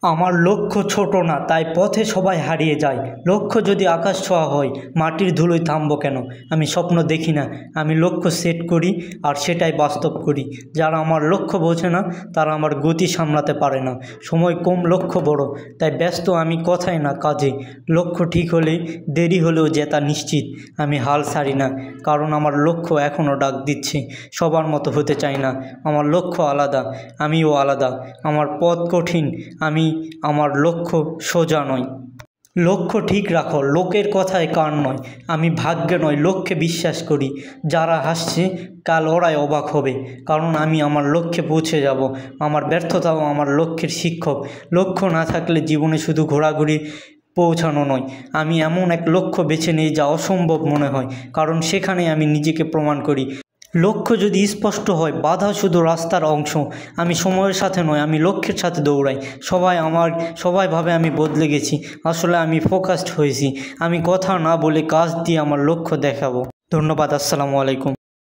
আমার লক্ষ্য ছোট না, তাই পথে সবাই হারিয়ে যায়। লক্ষ্য যদি আকাশ ছোঁয়া হয়, মাটির ধুলোয় থামবো কেন? আমি স্বপ্ন দেখি না, আমি লক্ষ্য সেট করি আর সেটাই বাস্তব করি। যারা আমার লক্ষ্য বোঝে না তারা আমার গতি সামলাতে পারে না। সময় কম, লক্ষ্য বড়, তাই ব্যস্ত আমি কথায় না কাজে। লক্ষ্য ঠিক হলে দেরি হলেও জেতা নিশ্চিত। আমি হাল ছাড়ি না, কারণ আমার লক্ষ্য এখনও ডাক দিচ্ছে। সবার মতো হতে চাই না, আমার লক্ষ্য আলাদা, আমিও আলাদা। আমার পথ কঠিন, আমার লক্ষ্য সোজা নয়। লক্ষ্য ঠিক রাখো, লোকের কথায় কান নয়। আমি ভাগ্যে নয়, লক্ষ্যে বিশ্বাস করি। যারা হাসছে কাল ওরাই অবাক হবে, কারণ আমি আমার লক্ষ্যে পৌঁছে যাব। আমার ব্যর্থতাও আমার লক্ষ্যের শিক্ষক। লক্ষ্য না থাকলে জীবনে শুধু ঘোরাঘুরি পৌঁছানো নয়, আমি এমন এক লক্ষ্য বেছে নিই যা অসম্ভব মনে হয়, কারণ সেখানে আমি নিজেকে প্রমাণ করি। লক্ষ্য যদি স্পষ্ট হয়, বাধা শুধু রাস্তার অংশ। আমি সময়ের সাথে নয়, আমি লক্ষ্যের সাথে দৌড়াই। সবাই ভাবে আমি বদলে গেছি, আসলে আমি ফোকাসড হয়েছি। আমি কথা না বলে কাজ দিয়ে আমার লক্ষ্য দেখাবো। ধন্যবাদ। আসসালামু আলাইকুম।